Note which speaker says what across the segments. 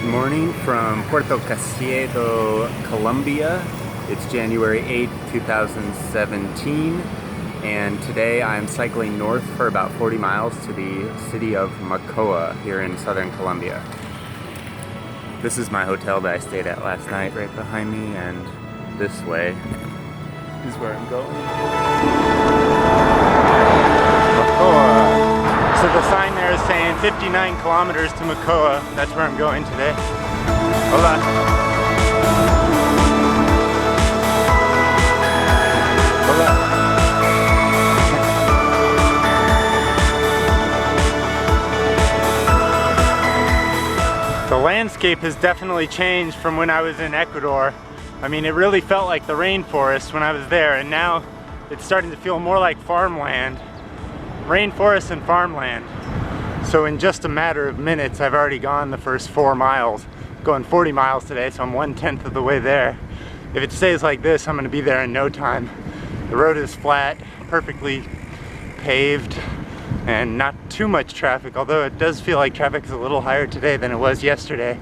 Speaker 1: morning from Puerto Casiedo, Colombia. It's January 8th, 2017, and today I'm cycling north for about 40 miles to the city of Mocoa here in southern Colombia. This is my hotel that I stayed at last night right behind me, and this way is where I'm going. Mocoa. So the sign there is saying 59 kilometers to Mocoa. That's where I'm going today. Hola. Hola. The landscape has definitely changed from when I was in Ecuador. I mean, it really felt like the rainforest when I was there, and now it's starting to feel more like farmland. Rainforest and farmland. So in just a matter of minutes, I've already gone the first 4 miles. I'm going 40 miles today, so I'm 1/10 of the way there. If it stays like this, I'm gonna be there in no time. The road is flat, perfectly paved, and not too much traffic, although it does feel like traffic is a little higher today than it was yesterday.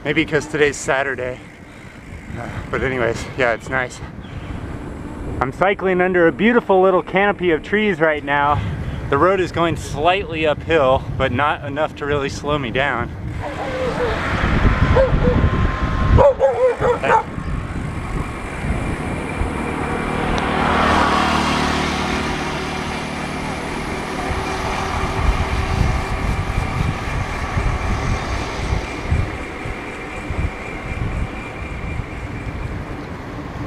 Speaker 1: Maybe because today's Saturday. But anyways, yeah, it's nice. I'm cycling under a beautiful little canopy of trees right now. The road is going slightly uphill, but not enough to really slow me down.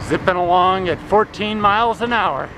Speaker 1: Zipping along at 14 miles an hour.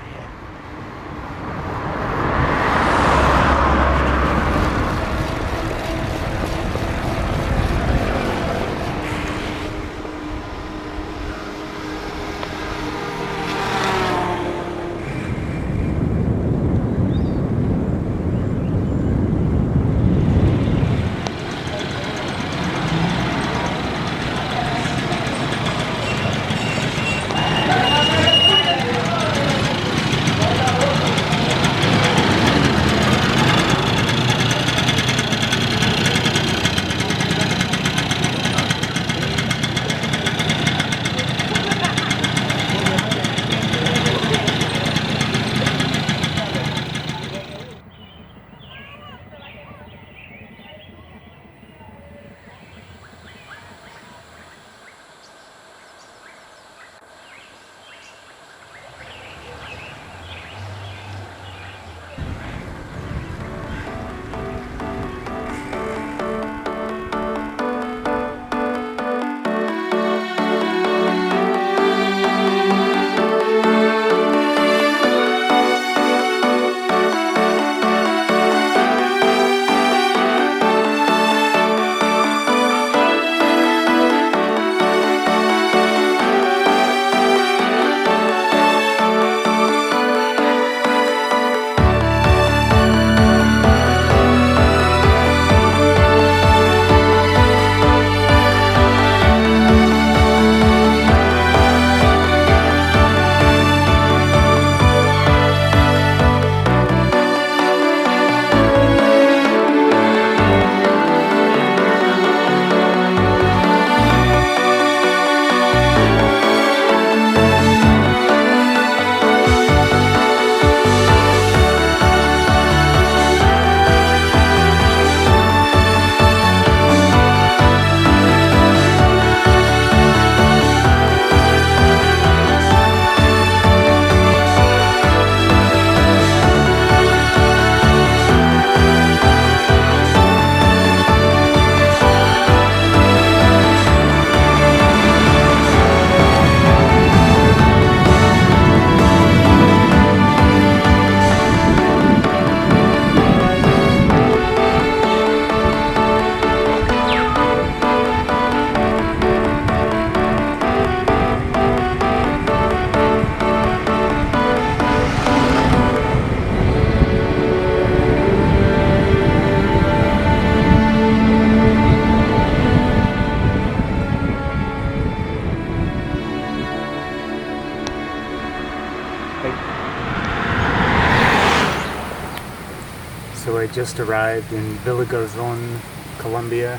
Speaker 1: So I just arrived in Villagarzón, Colombia,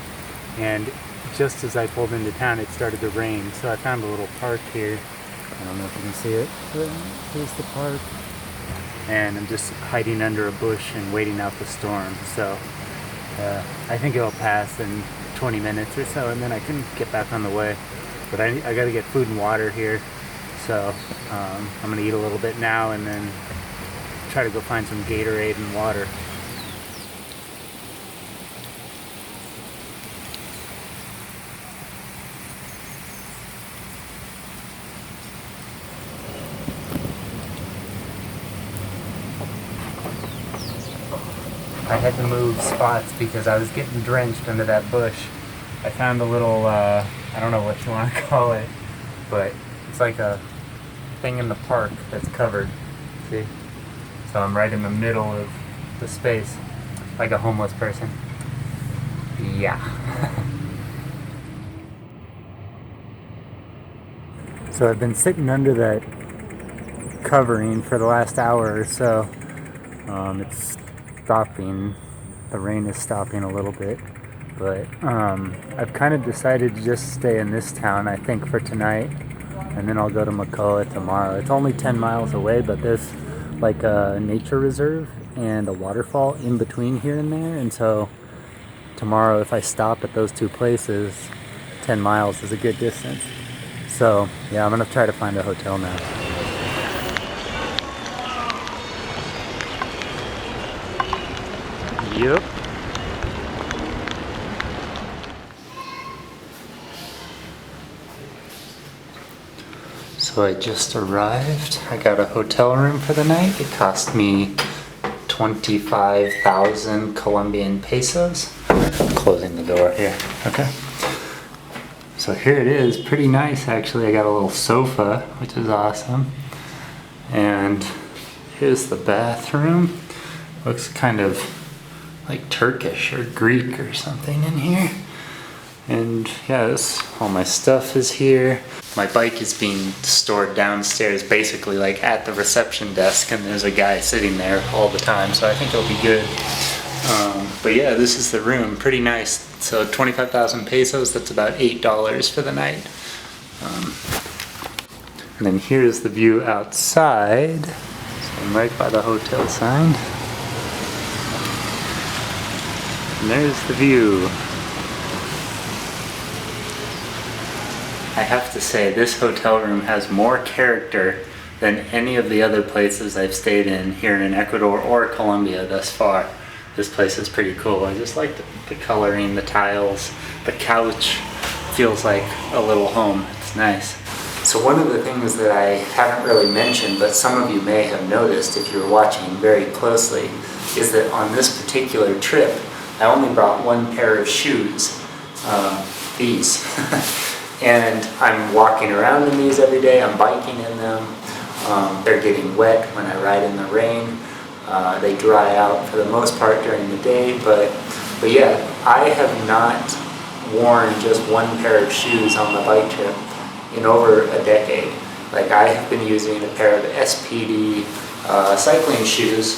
Speaker 1: and just as I pulled into town, it started to rain. So I found a little park here. I don't know if you can see it, but here's the park. And I'm just hiding under a bush and waiting out the storm. So I think it'll pass in 20 minutes or so, and then I can get back on the way. But I gotta get food and water here. So I'm gonna eat a little bit now and then try to go find some Gatorade and water. I had to move spots because I was getting drenched under that bush. I found a little, I don't know what you want to call it, but it's like a thing in the park that's covered, see? So I'm right in the middle of the space, like a homeless person. Yeah. So I've been sitting under that covering for the last hour or so. It's stopping, the rain is stopping a little bit, but I've kind of decided to just stay in this town, I think, for tonight, and then I'll go to Macoa tomorrow. It's only 10 miles away, but there's like a nature reserve and a waterfall in between here and there, and so tomorrow, if I stop at those two places, 10 miles is a good distance. So yeah, I'm gonna try to find a hotel now. Yep. So I just arrived. I got a hotel room for the night. It cost me 25,000 Colombian pesos. I'm closing the door here. Okay. So here it is. Pretty nice, actually. I got a little sofa, which is awesome. And here's the bathroom. Looks kind of like Turkish or Greek or something in here. And yeah, all my stuff is here. My bike is being stored downstairs, basically like at the reception desk, and there's a guy sitting there all the time, so I think it'll be good. But yeah, this is the room, pretty nice. So 25,000 pesos, that's about $8 for the night. And then here's the view outside. So I'm right by the hotel sign. And there's the view. I have to say, this hotel room has more character than any of the other places I've stayed in here in Ecuador or Colombia thus far. This place is pretty cool. I just like the coloring, the tiles, the couch feels like a little home. It's nice. So one of the things that I haven't really mentioned, but some of you may have noticed if you're watching very closely, is that on this particular trip, I only brought one pair of shoes, these. And I'm walking around in these every day, I'm biking in them. They're getting wet when I ride in the rain. They dry out for the most part during the day, but yeah, I have not worn just one pair of shoes on the bike trip in over a decade. Like, I have been using a pair of SPD cycling shoes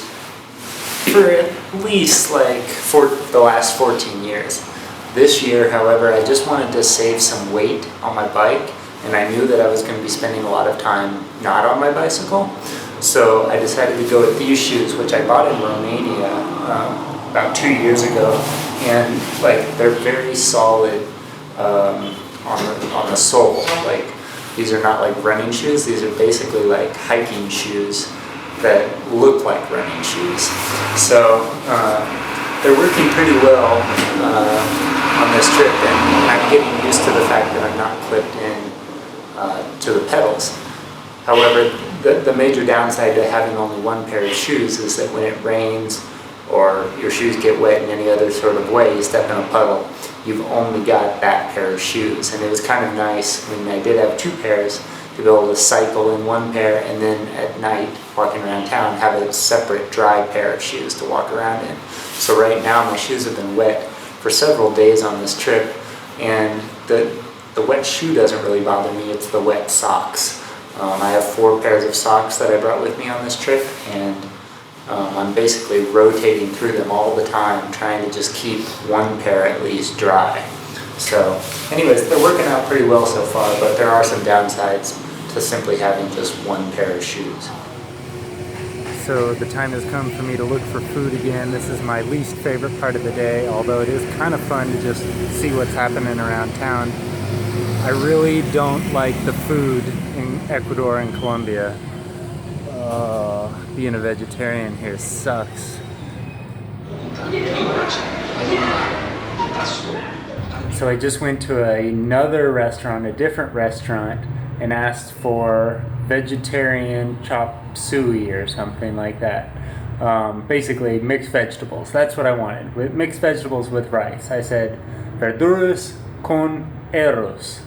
Speaker 1: for at least like for the last 14 years. This year, however, I just wanted to save some weight on my bike, and I knew that I was going to be spending a lot of time not on my bicycle. So I decided to go with these shoes, which I bought in Romania about 2 years ago, and like they're very solid on the sole. Like, these are not like running shoes; these are basically like hiking shoes that look like running shoes. So they're working pretty well on this trip, and I'm getting used to the fact that I'm not clipped in to the pedals. However, the major downside to having only one pair of shoes is that when it rains or your shoes get wet in any other sort of way, you step in a puddle, you've only got that pair of shoes. And it was kind of nice when I did have two pairs to be able to cycle in one pair, and then at night, walking around town, have a separate dry pair of shoes to walk around in. So right now my shoes have been wet for several days on this trip, and the wet shoe doesn't really bother me, it's the wet socks. I have 4 pairs of socks that I brought with me on this trip, and I'm basically rotating through them all the time, trying to just keep one pair at least dry.
Speaker 2: So anyways, they're working out pretty well so far, but there are some downsides to simply having just one pair of shoes.
Speaker 1: So the time has come for me to look for food again. This is my least favorite part of the day, although it is kind of fun to just see what's happening around town. I really don't like the food in Ecuador and Colombia. Being a vegetarian here sucks. So I just went to another restaurant, a different restaurant, and asked for vegetarian chop suey or something like that. Basically mixed vegetables. That's what I wanted. With mixed vegetables with rice. I said verduras con arroz.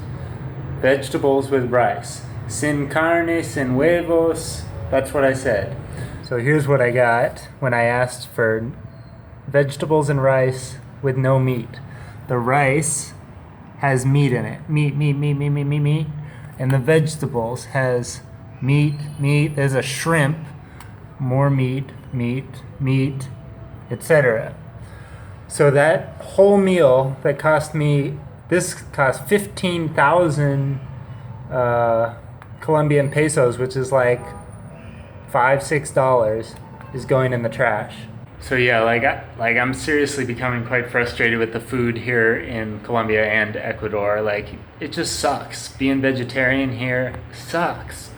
Speaker 1: Vegetables with rice. Sin carne, sin huevos. That's what I said. So here's what I got when I asked for vegetables and rice with no meat. The rice has meat in it. Meat. And the vegetables has meat. There's a shrimp, more meat, etc. So that whole meal that cost me, this cost 15,000 Colombian pesos, which is like $5-6, is going in the trash. So yeah, I'm seriously becoming quite frustrated with the food here in Colombia and Ecuador. Like, it just sucks. Being vegetarian here sucks.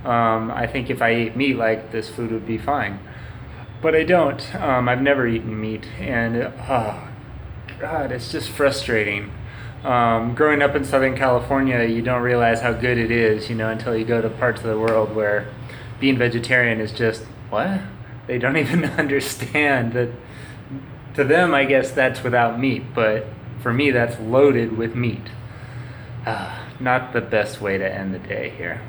Speaker 1: I think if I ate meat, like, this food would be fine. But I don't. I've never eaten meat, and oh God, it's just frustrating. Growing up in Southern California, you don't realize how good it is, until you go to parts of the world where being vegetarian is just, what? They don't even understand that. To them, I guess that's without meat, but for me, that's loaded with meat. Not the best way to end the day here.